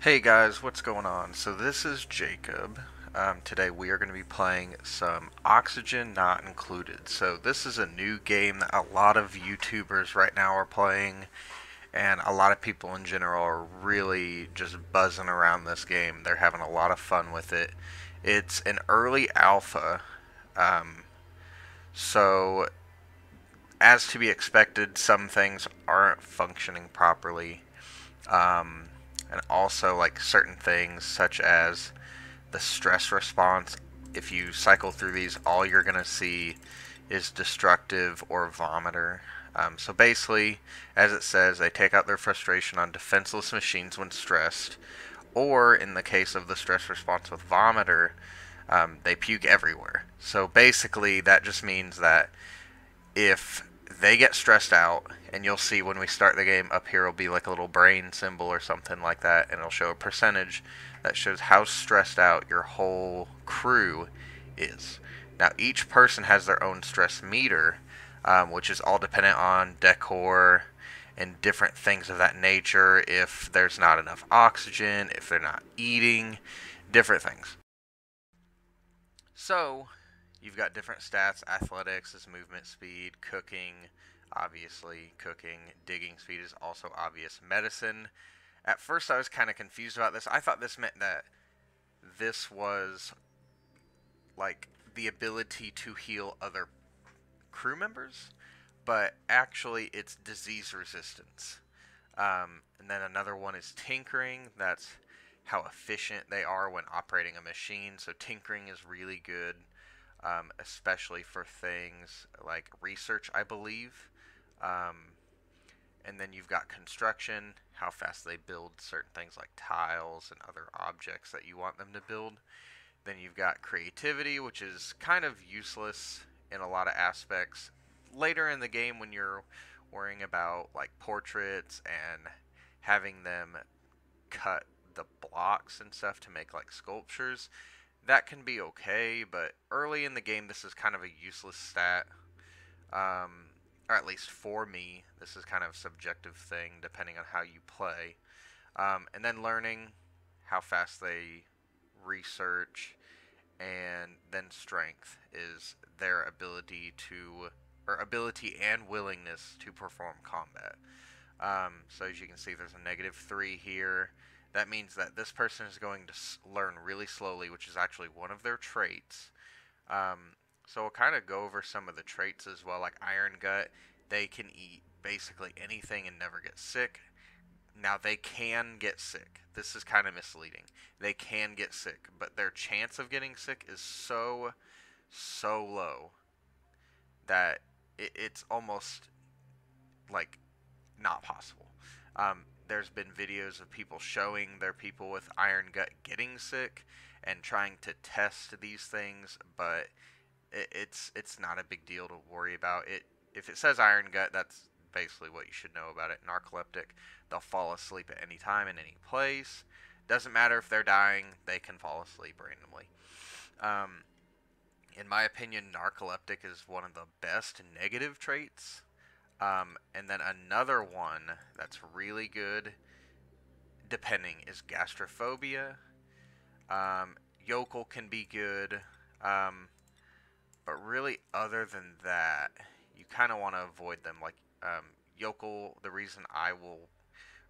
Hey guys, what's going on? So this is Jacob. Today we are going to be playing some Oxygen Not Included. So this is a new game that a lot of YouTubers right now are playing, and a lot of people in general are really just buzzing around this game. They're having a lot of fun with it. It's an early alpha, um, so as to be expected, some things aren't functioning properly. Um, and also like certain things such as the stress response. If you cycle through these, all you're going to see is destructive or vomiter. So basically, as it says, they take out their frustration on defenseless machines when stressed, or in the case of the stress response with vomiter, they puke everywhere. So basically, that just means that if they get stressed out, and you'll see when we start the game up here will be like a little brain symbol or something like that, and it'll show a percentage that shows how stressed out your whole crew is. Now, each person has their own stress meter, which is all dependent on decor and different things of that nature. If there's not enough oxygen, if they're not eating, different things. So, you've got different stats. Athletics is movement speed, cooking, obviously, cooking, digging speed is also obvious. Medicine. At first, I was kind of confused about this. I thought this meant that this was like the ability to heal other crew members, but actually, it's disease resistance. And then another one is tinkering. That's how efficient they are when operating a machine. So tinkering is really good, especially for things like research, I believe. Um, and then you've got construction, how fast they build certain things like tiles and other objects that you want them to build. Then you've got creativity, which is kind of useless in a lot of aspects. Later in the game, when you're worrying about like portraits and having them cut the blocks and stuff to make like sculptures, that can be okay, but early in the game, this is kind of a useless stat. Or at least for me, this is kind of a subjective thing depending on how you play. And then learning how fast they research, and then strength is their ability to, or ability and willingness to perform combat. So as you can see, there's a -3 here. That means that this person is going to learn really slowly, which is actually one of their traits. So we'll kind of go over some of the traits as well, like Iron Gut. They can eat basically anything and never get sick. Now, they can get sick. This is kind of misleading. They can get sick, but their chance of getting sick is so low that it's almost like not possible. There's been videos of people showing their people with Iron Gut getting sick and trying to test these things, but it's not a big deal to worry about. If it says Iron Gut, that's basically what you should know about it. Narcoleptic, they'll fall asleep at any time in any place. Doesn't matter if they're dying, they can fall asleep randomly. Um, in my opinion, narcoleptic is one of the best negative traits. And then another one that's really good, depending, is gastrophobia. Yokel can be good. But really, other than that, you kind of want to avoid them. Like yokel, the reason I will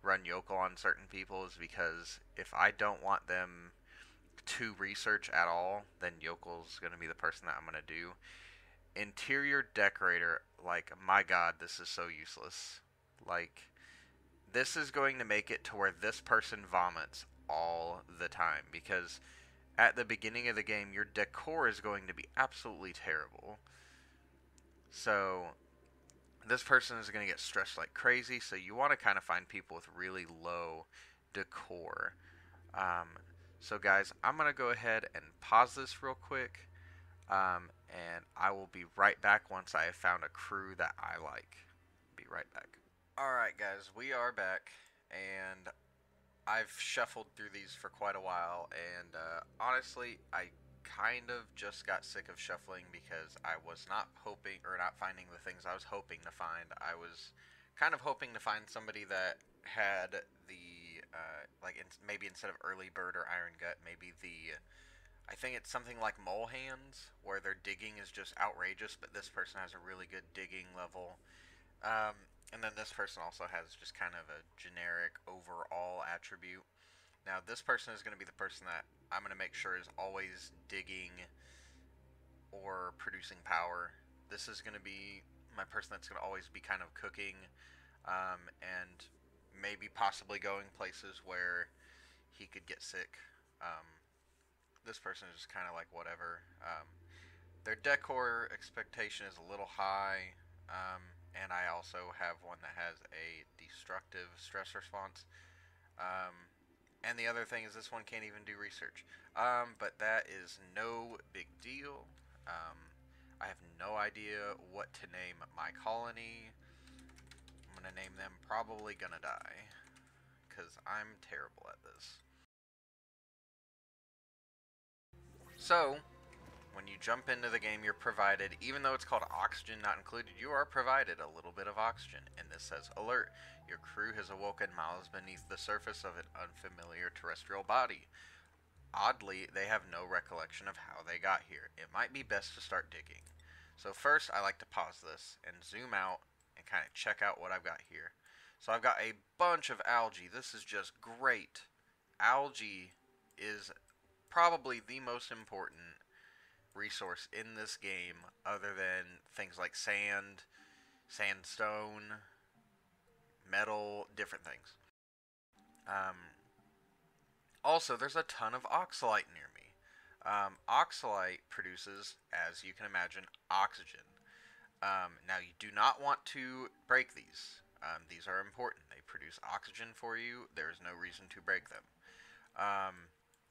run yokel on certain people is because if I don't want them to research at all, then yokel's going to be the person that I'm going to do. Interior decorator, like, my god, this is so useless. Like, this is going to make it to where this person vomits all the time because at the beginning of the game, your decor is going to be absolutely terrible. So this person is going to get stressed like crazy. So you want to kind of find people with really low decor. Um, so guys, I'm going to go ahead and pause this real quick. And I will be right back once I have found a crew that I like. Be right back. Alright guys, we are back. And I've shuffled through these for quite a while, and honestly, I kind of just got sick of shuffling because I was not hoping, or not finding the things I was hoping to find. I was kind of hoping to find somebody that had the maybe instead of early bird or iron gut, maybe I think it's something like mole hands, where their digging is just outrageous, but this person has a really good digging level. And then this person also has just kind of a generic overall attribute. Now, this person is going to be the person that I'm going to make sure is always digging or producing power. This is going to be my person that's going to always be kind of cooking, and maybe possibly going places where he could get sick. This person is just kind of like whatever. Their decor expectation is a little high, and I also have one that has a destructive stress response. Um, and the other thing is this one can't even do research. But that is no big deal. Um, I have no idea what to name my colony. I'm going to name them Probably Gonna Die, because I'm terrible at this. So, when you jump into the game, you're provided, even though it's called oxygen not included, you are provided a little bit of oxygen. And this says, alert, your crew has awoken miles beneath the surface of an unfamiliar terrestrial body. Oddly, they have no recollection of how they got here. It might be best to start digging. So first, I like to pause this and zoom out and kind of check out what I've got here. So I've got a bunch of algae. This is just great. Algae is probably the most important resource in this game, other than things like sand, sandstone, metal, different things. Also, there's a ton of oxalite near me. Oxalite produces, as you can imagine, oxygen. Now, you do not want to break these. These are important. They produce oxygen for you. There is no reason to break them.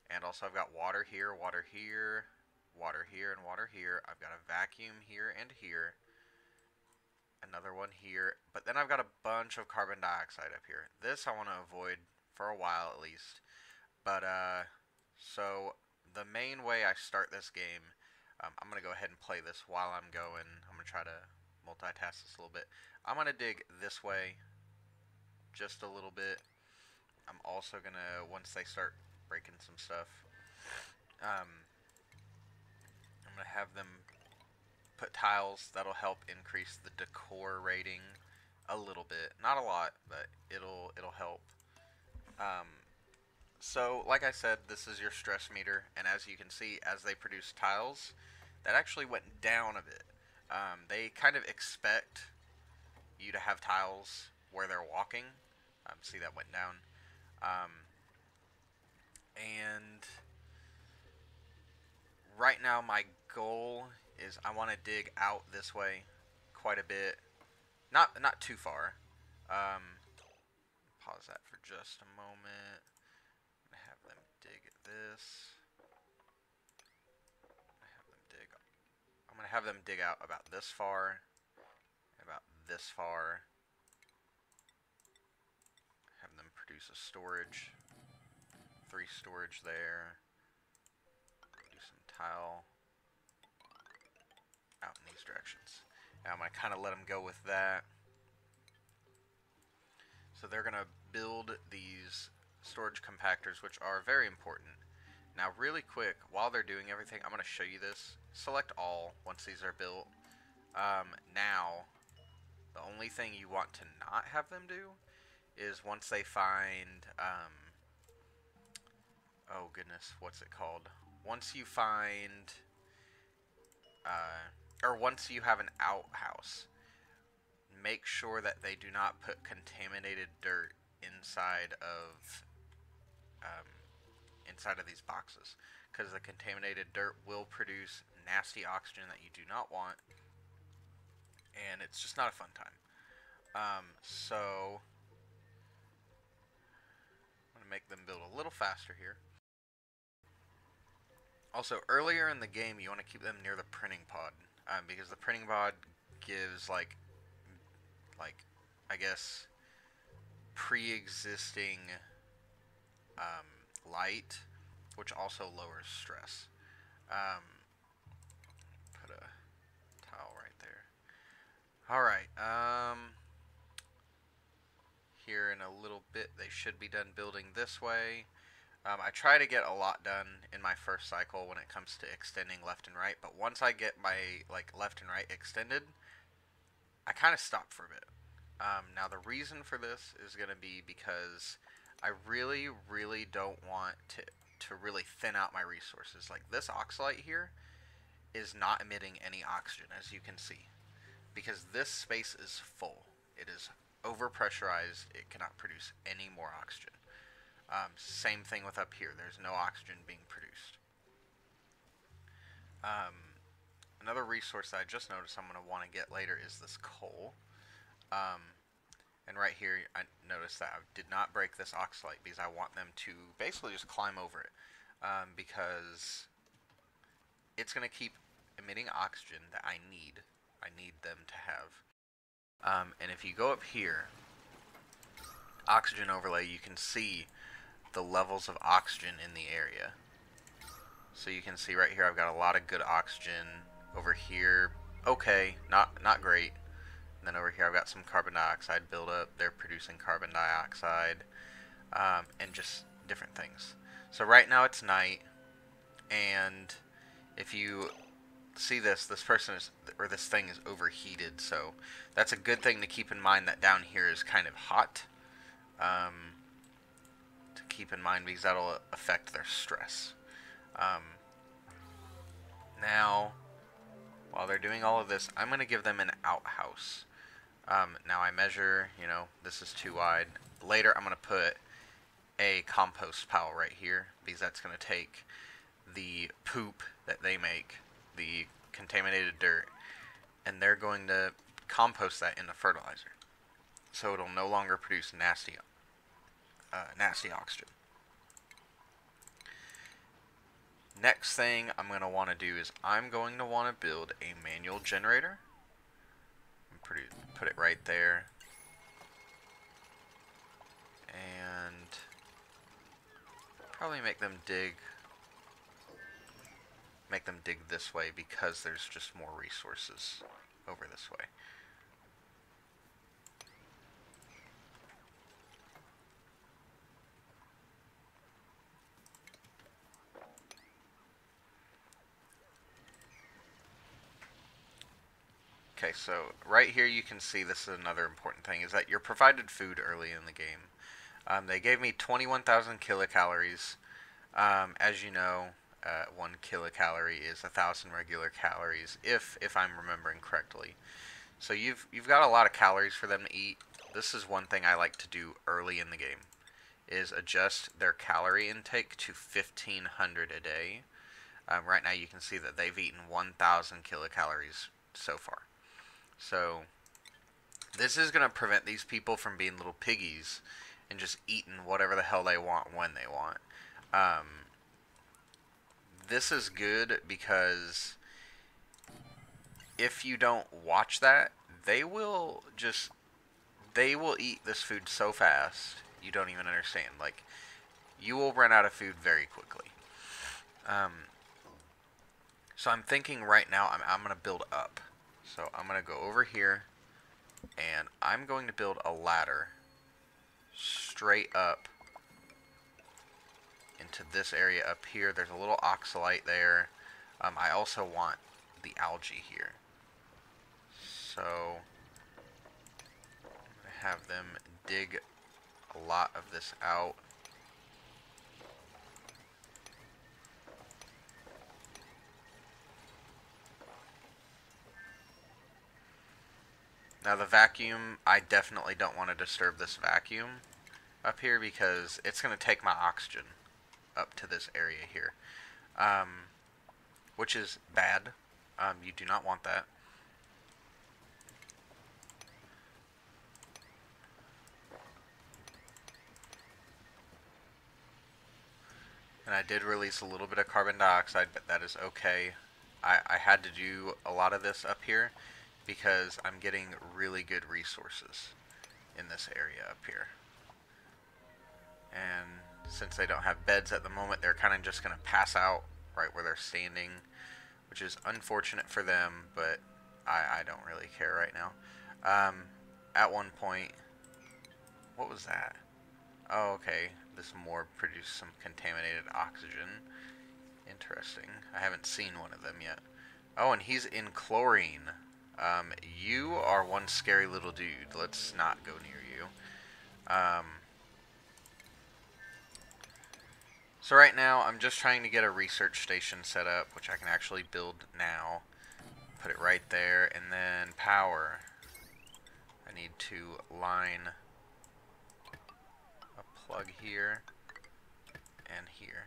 And also, I've got water here, water here, water here, and water here. I've got a vacuum here and here. Another one here. But then I've got a bunch of carbon dioxide up here. This I want to avoid for a while at least. But, so the main way I start this game, I'm going to go ahead and play this while I'm going. I'm going to try to multitask this a little bit. I'm going to dig this way just a little bit. I'm also going to, once they start breaking some stuff, I'm going to have them put tiles that'll help increase the decor rating a little bit. Not a lot, but it'll help. So, like I said, this is your stress meter, and as you can see, as they produce tiles, that actually went down a bit. They kind of expect you to have tiles where they're walking. See, that went down. And right now, my goal is I want to dig out this way quite a bit. Not too far. Pause that for just a moment. Have them dig at this. I'm going to have them dig out about this far, about this far. Have them produce a storage. 3 storage there. Do some tile out in these directions. And I'm going to kind of let them go with that. So they're going to build these storage compactors, which are very important. Now, really quick, while they're doing everything, I'm going to show you this. Select all once these are built. Now, the only thing you want to not have them do is once they find, oh goodness, what's it called? Once you find, or once you have an outhouse, make sure that they do not put contaminated dirt inside of these boxes, because the contaminated dirt will produce nasty oxygen that you do not want, and it's just not a fun time. So I'm going to make them build a little faster here. Also, earlier in the game, you want to keep them near the printing pod, because the printing pod gives like I guess pre-existing light, which also lowers stress. Put a tile right there. Alright, here in a little bit they they should be done building this way. I try to get a lot done in my first cycle when it comes to extending left and right, but once I get my left and right extended, I kind of stop for a bit. Now the reason for this is going to be because I really, really don't want to really thin out my resources. Like this oxalite here is not emitting any oxygen, as you can see, because this space is full. It is overpressurized. It cannot produce any more oxygen. Same thing with up here. There's no oxygen being produced. Another resource that I just noticed I'm going to want to get later is this coal. And right here, I noticed that I did not break this oxalite because I want them to basically just climb over it. Because it's going to keep emitting oxygen that I need. I need them to have. And if you go up here, oxygen overlay, you can see the levels of oxygen in the area. So you can see right here I've got a lot of good oxygen. Over here, okay, not great. And then over here I've got some carbon dioxide buildup. They're producing carbon dioxide, and just different things. So right now it's night, and if you see this person is, or this thing is overheated. So that's a good thing to keep in mind, that down here is kind of hot. To keep in mind, because that'll affect their stress. Now, while they're doing all of this, I'm going to give them an outhouse. Now I measure, this is too wide. Later I'm going to put a compost pile right here, because that's going to take the poop that they make, the contaminated dirt, and they're going to compost that into fertilizer. So it'll no longer produce nasty oxygen. Next thing I'm going to want to do is I'm going to want to build a manual generator. Put it right there. And probably make them dig this way, because there's just more resources over this way. Okay, so right here you can see, this is another important thing, is that you're provided food early in the game. They gave me 21,000 kilocalories. As you know, 1 kilocalorie is 1,000 regular calories, if I'm remembering correctly. So you've got a lot of calories for them to eat. This is one thing I like to do early in the game, is adjust their calorie intake to 1,500 a day. Right now you can see that they've eaten 1,000 kilocalories so far. So this is going to prevent these people from being little piggies and just eating whatever the hell they want when they want. This is good because if you don't watch that, they will eat this food so fast you don't even understand. Like, you will run out of food very quickly. So I'm thinking right now I'm going to build up. So I'm going to go over here, and I'm going to build a ladder straight up into this area up here. There's a little oxalite there. I also want the algae here. So I'm going to have them dig a lot of this out. Now the vacuum, I definitely don't want to disturb this vacuum up here, because it's going to take my oxygen up to this area here, which is bad. You do not want that. And I did release a little bit of carbon dioxide, but that is okay. I had to do a lot of this up here because I'm getting really good resources in this area up here. And since they don't have beds at the moment, they're kind of just going to pass out right where they're standing, which is unfortunate for them, but I don't really care right now. At one point, what was that? Oh, okay. This more produced some contaminated oxygen. Interesting. I haven't seen one of them yet. Oh, and he's in chlorine. You are one scary little dude. Let's not go near you. So right now, I'm just trying to get a research station set up, which I can actually build now. Put it right there, and then power. I need to line a plug here and here.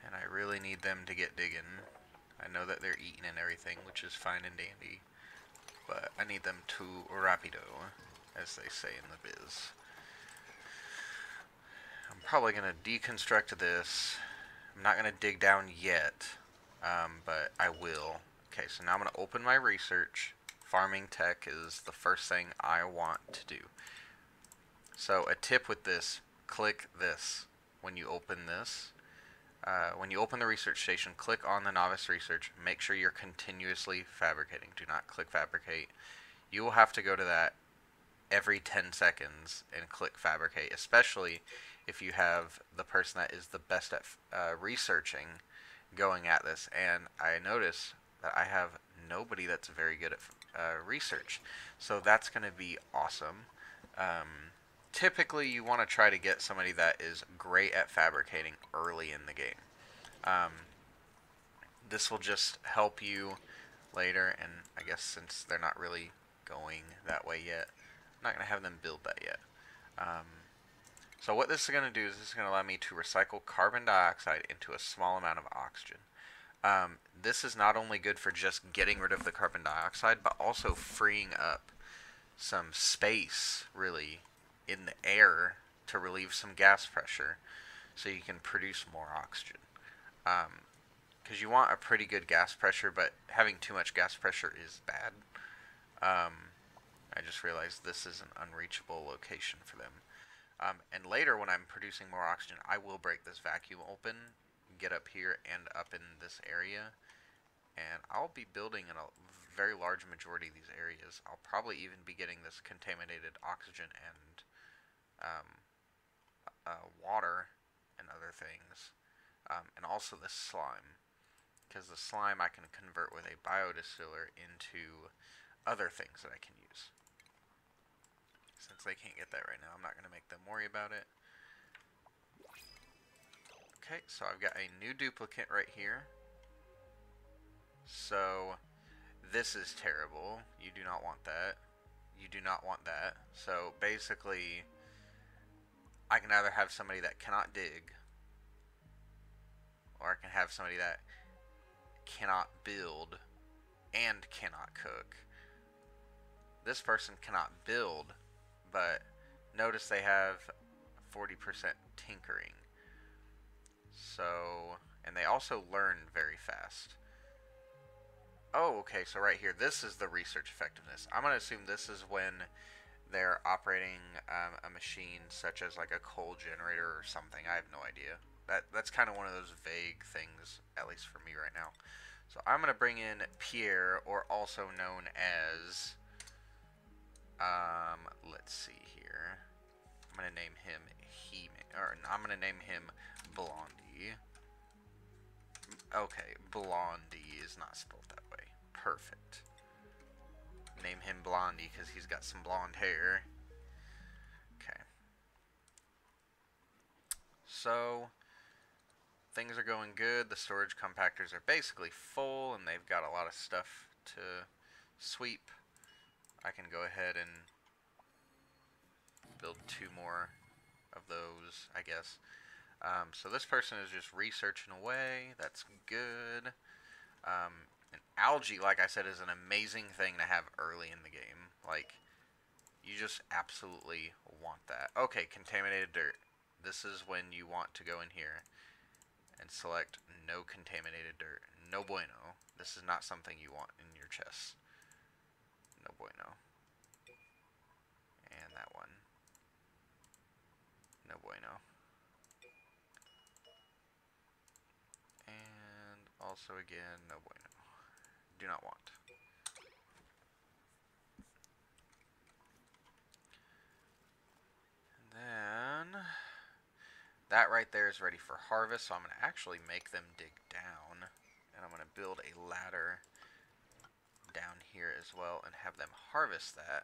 And I really need them to get digging. I know that they're eating and everything, which is fine and dandy. But I need them to rapido, as they say in the biz. I'm probably going to deconstruct this. I'm not going to dig down yet, but I will. Okay, so now I'm going to open my research. Farming tech is the first thing I want to do. So a tip with this, click this when you open this. When you open the research station, click on the novice research. Make sure you're continuously fabricating. Do not click fabricate. You will have to go to that every 10 seconds and click fabricate, especially if you have the person that is the best at researching going at this. And I notice that I have nobody that's very good at research, so that's going to be awesome. Typically you want to try to get somebody that is great at fabricating early in the game. This will just help you later, and I guess since they're not really going that way yet, I'm not going to have them build that yet. So what this is going to do is this is going to allow me to recycle carbon dioxide into a small amount of oxygen. This is not only good for just getting rid of the carbon dioxide, but also freeing up some space, really, in the air to relieve some gas pressure so you can produce more oxygen. Because you want a pretty good gas pressure, but having too much gas pressure is bad. I just realized this is an unreachable location for them. And later, when I'm producing more oxygen, I will break this vacuum open, get up here and up in this area, and I'll be building in a very large majority of these areas. I'll probably even be getting this contaminated oxygen and water and other things, and also this slime, because the slime I can convert with a biodistiller into other things that I can use. Since they can't get that right now, I'm not going to make them worry about it. Okay, so I've got a new duplicate right here. So this is terrible. You do not want that. You do not want that. So basically, I can either have somebody that cannot dig, or I can have somebody that cannot build and cannot cook. This person cannot build, but notice they have 40% tinkering. So, and they also learn very fast. Oh, okay, so right here, this is the research effectiveness. I'm going to assume this is when they're operating a machine such as like a coal generator or something. I have no idea. That's kind of one of those vague things, at least for me right now. So I'm going to bring in Pierre, or also known as, let's see here. I'm going to name him I'm going to name him Blondie. Okay, Blondie is not spelled that way. Perfect. Name him Blondie because he's got some blonde hair. Okay. So, things are going good. The storage compactors are basically full, and they've got a lot of stuff to sweep. I can go ahead and build 2 more of those, I guess. So this person is just researching away. That's good. And algae, like I said, is an amazing thing to have early in the game. Like, you just absolutely want that. Okay, contaminated dirt. This is when you want to go in here and select no contaminated dirt. No bueno. This is not something you want in your chest. No bueno. And that one. No bueno. And also again, no bueno. Do not want. That right there is ready for harvest, so I'm going to actually make them dig down. And I'm going to build a ladder down here as well and have them harvest that.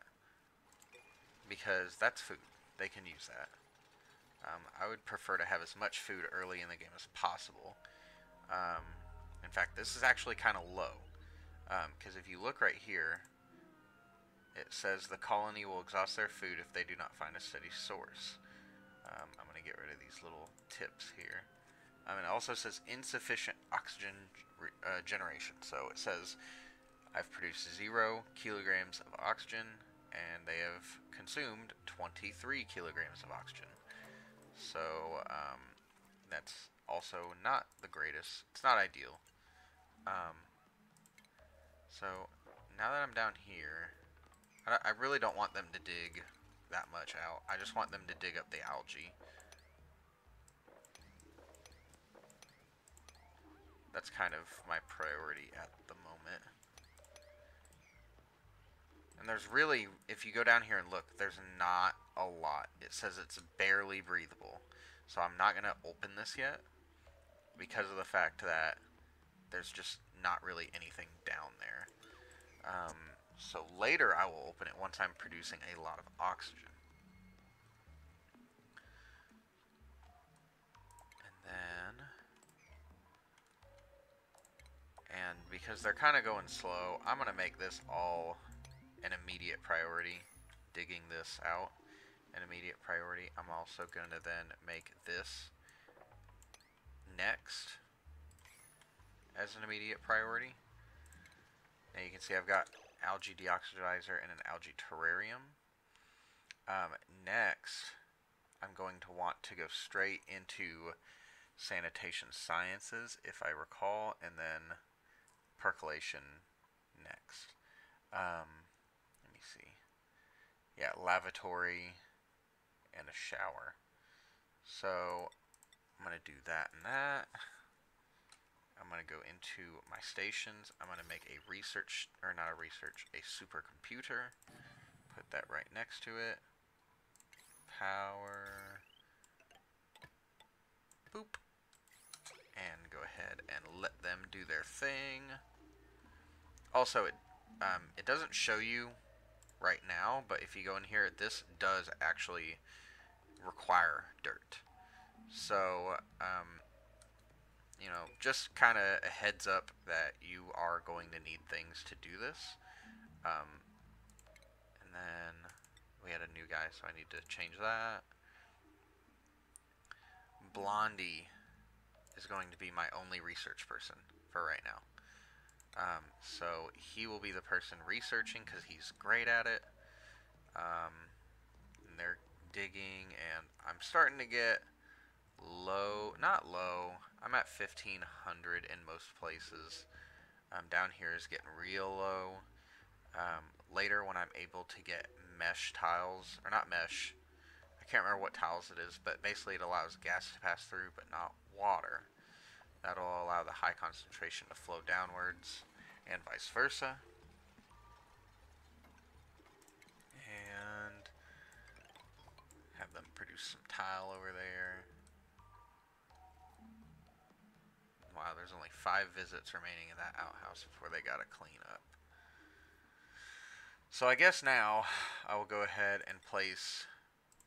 Because that's food. They can use that. I would prefer to have as much food early in the game as possible. In fact, this is actually kind of low. Because if you look right here, it says the colony will exhaust their food if they do not find a steady source. I'm going to get rid of these little tips here. And it also says insufficient oxygen generation. So it says I've produced 0 kilograms of oxygen, and they have consumed 23 kilograms of oxygen. So that's also not the greatest. It's not ideal. So now that I'm down here, I really don't want them to dig that much out. I just want them to dig up the algae. That's kind of my priority at the moment. And there's really, if you go down here and look, there's not a lot. It says it's barely breathable. So I'm not going to open this yet because of the fact that there's just not really anything down there. So later I will open it once I'm producing a lot of oxygen. And because they're kind of going slow, I'm going to make this all an immediate priority. Digging this out an immediate priority. I'm also going to then make this next as an immediate priority. Now you can see I've got algae deoxidizer and an algae terrarium. Next, I'm going to want to go straight into sanitation sciences, if I recall, and then percolation next. Let me see. Yeah, lavatory and a shower. So I'm going to do that and that. I'm going to go into my stations. I'm going to make a research, or not a research, a supercomputer. Put that right next to it. Power. Boop. And go ahead and let them do their thing. Also, it doesn't show you right now, but if you go in here, this does actually require dirt. So, you know, just kind of a heads up that you are going to need things to do this. And then we had a new guy, so I need to change that. Blondie is going to be my only research person for right now. So he will be the person researching because he's great at it. And they're digging, and I'm starting to get low. Not low. I'm at 1500 in most places. Down here is getting real low. Later, when I'm able to get mesh tiles, or not mesh, I can't remember what tiles it is, but basically it allows gas to pass through, but not water. That'll allow the high concentration to flow downwards, and vice versa. And have them produce some tile over there. Wow, there's only 5 visits remaining in that outhouse before they gotta clean up. So I guess now I will go ahead and place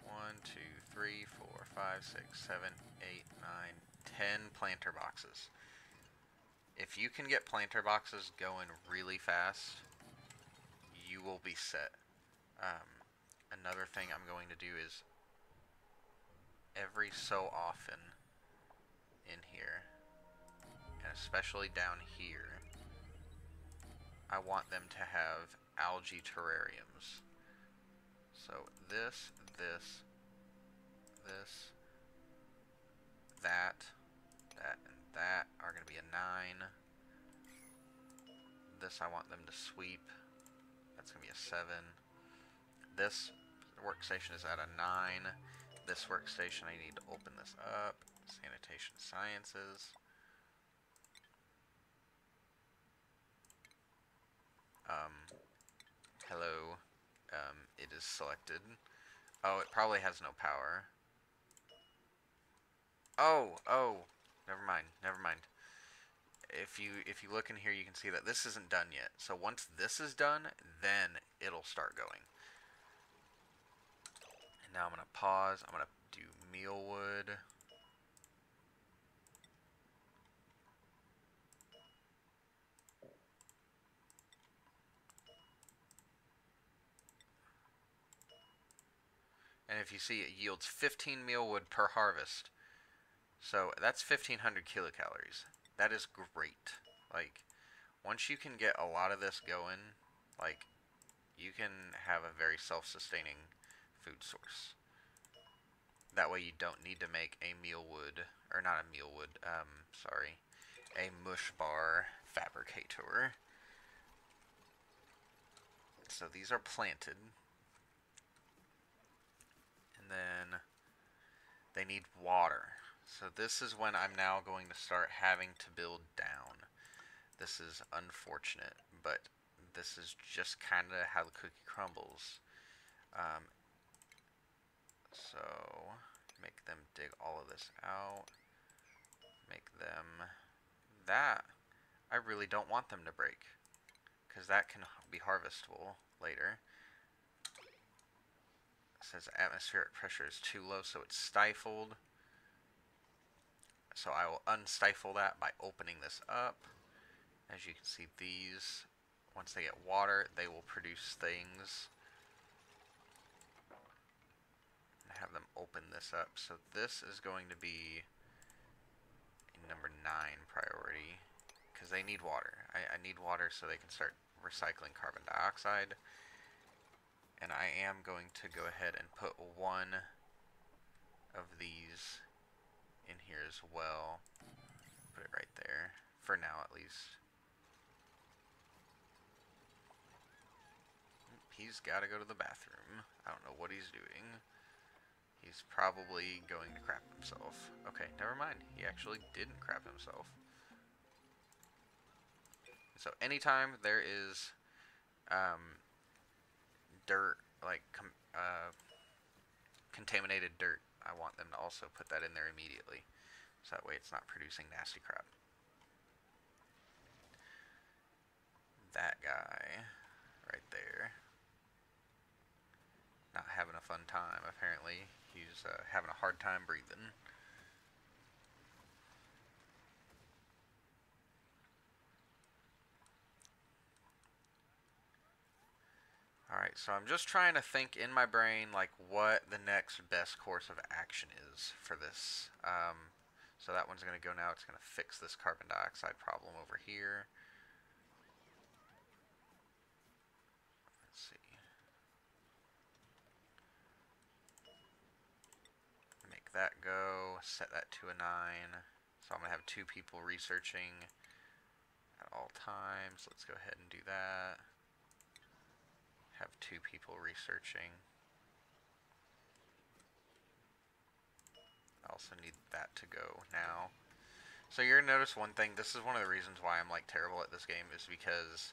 1, 2, 3, 4, 5, 6, 7, 8, 9, 10 planter boxes. If you can get planter boxes going really fast, you will be set. Another thing I'm going to do is every so often in here, and especially down here, I want them to have algae terrariums. So this, that, and that are going to be a 9. This I want them to sweep. That's going to be a 7. This workstation is at a 9. This workstation, I need to open this up. Sanitation Sciences. Hello. It is selected. Oh, it probably has no power. Oh, never mind, never mind. If you look in here, you can see that this isn't done yet. So once this is done, then it'll start going. And now I'm gonna pause. I'm gonna do mealwood. And if you see, it yields 15 mealwood per harvest. So that's 1,500 kilocalories. That is great. Like, once you can get a lot of this going, like, you can have a very self-sustaining food source. That way you don't need to make a mealwood, or not a mealwood, sorry, a mush bar fabricator. So these are planted. And then they need water. So this is when I'm now going to start having to build down. This is unfortunate, but this is just kind of how the cookie crumbles. So make them dig all of this out. Make them that. I really don't want them to break, because that can be harvestable later. It says atmospheric pressure is too low, so it's stifled. So I will unstifle that by opening this up. As you can see, these, once they get water, they will produce things. Have them open this up. So this is going to be a number 9 priority, because they need water. I need water so they can start recycling carbon dioxide. And I am going to go ahead and put one of these in here as well. Put it right there, for now at least. He's got to go to the bathroom. I don't know what he's doing. He's probably going to crap himself. Okay, never mind. He actually didn't crap himself. So anytime there is dirt, like contaminated dirt, I want them to also put that in there immediately. So that way it's not producing nasty crap. That guy right there, not having a fun time, apparently. He's having a hard time breathing. Alright, so I'm just trying to think in my brain, like, what the next best course of action is for this. So that one's going to go now. It's going to fix this carbon dioxide problem over here. Let's see. Make that go. Set that to a 9. So I'm going to have 2 people researching at all times. Let's go ahead and do that. Have 2 people researching. I also need that to go now. So you're going to notice one thing. This is one of the reasons why I'm like terrible at this game, is because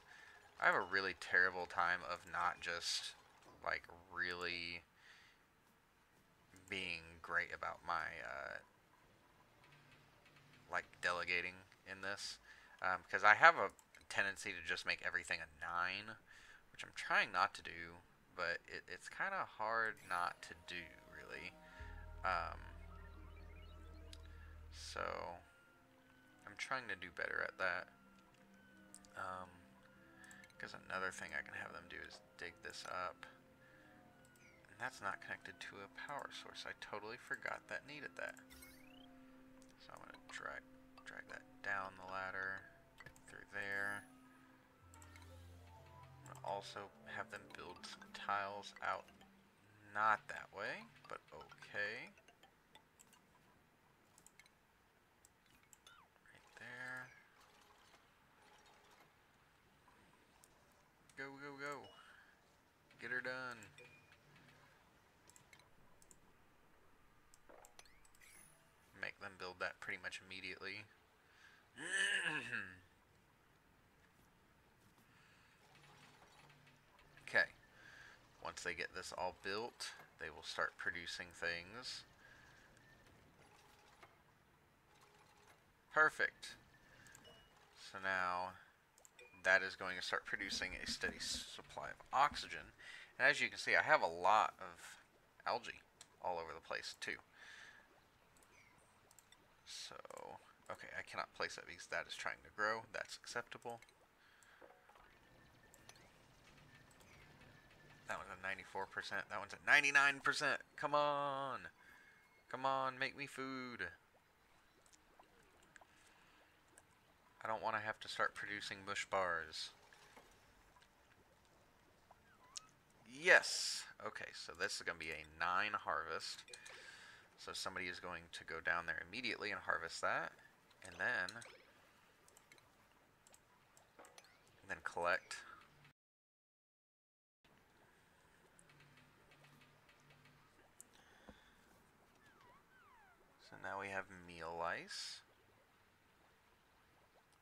I have a really terrible time of not just like really being great about my like delegating in this, because I have a tendency to just make everything a 9, which I'm trying not to do, but it's kind of hard not to do, really. So I'm trying to do better at that. Because another thing I can have them do is dig this up. And that's not connected to a power source. I totally forgot that needed that. So I'm going to drag that down the ladder through there. I'm going to also have them build some tiles out. Not that way, but okay. Right there. Go, go, go. Get her done. Make them build that pretty much immediately. Okay. Once they get this all built, they will start producing things. Perfect. So now that is going to start producing a steady supply of oxygen. And as you can see, I have a lot of algae all over the place too. So, okay, I cannot place that because that is trying to grow. That's acceptable. That one's at 94%. That one's at 99%. Come on. Come on, make me food. I don't want to have to start producing mush bars. Yes. Okay, so this is going to be a 9 harvest. So somebody is going to go down there immediately and harvest that. And then collect. So now we have meal lice.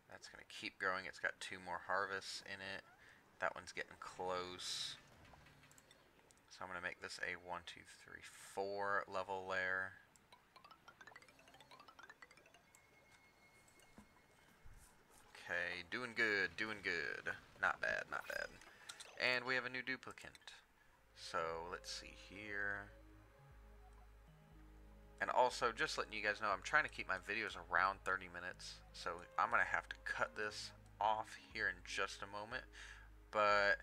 That's going to keep growing. It's got 2 more harvests in it. That one's getting close. So I'm going to make this a 1, 2, 3, 4 level layer. Okay, doing good, doing good. Not bad, not bad. And we have a new duplicant. So let's see here. And also, just letting you guys know, I'm trying to keep my videos around 30 minutes. So I'm going to have to cut this off here in just a moment. But,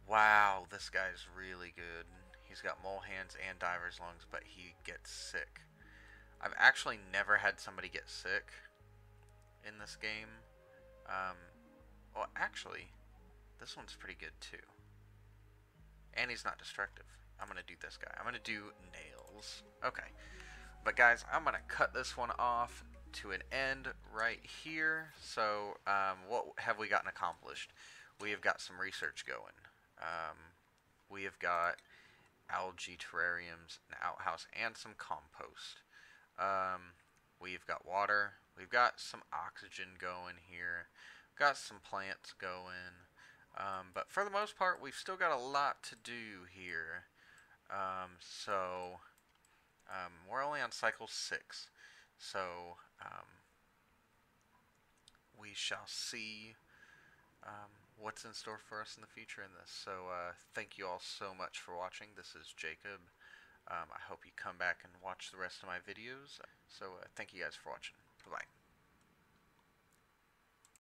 wow, this guy's really good. He's got mole hands and diver's lungs, but he gets sick. I've actually never had somebody get sick in this game. Well, actually, this one's pretty good too. And he's not destructive. I'm going to do this guy. I'm going to do nails. Okay. But guys, I'm going to cut this one off to an end right here. So, what have we gotten accomplished? We have got some research going. We have got algae terrariums, an outhouse, and some compost. We've got water. We've got some oxygen going here. Got some plants going. But for the most part, we've still got a lot to do here. We're only on cycle 6. So, we shall see what's in store for us in the future in this. So, thank you all so much for watching. This is Jacob. I hope you come back and watch the rest of my videos. So, thank you guys for watching. Bye-bye.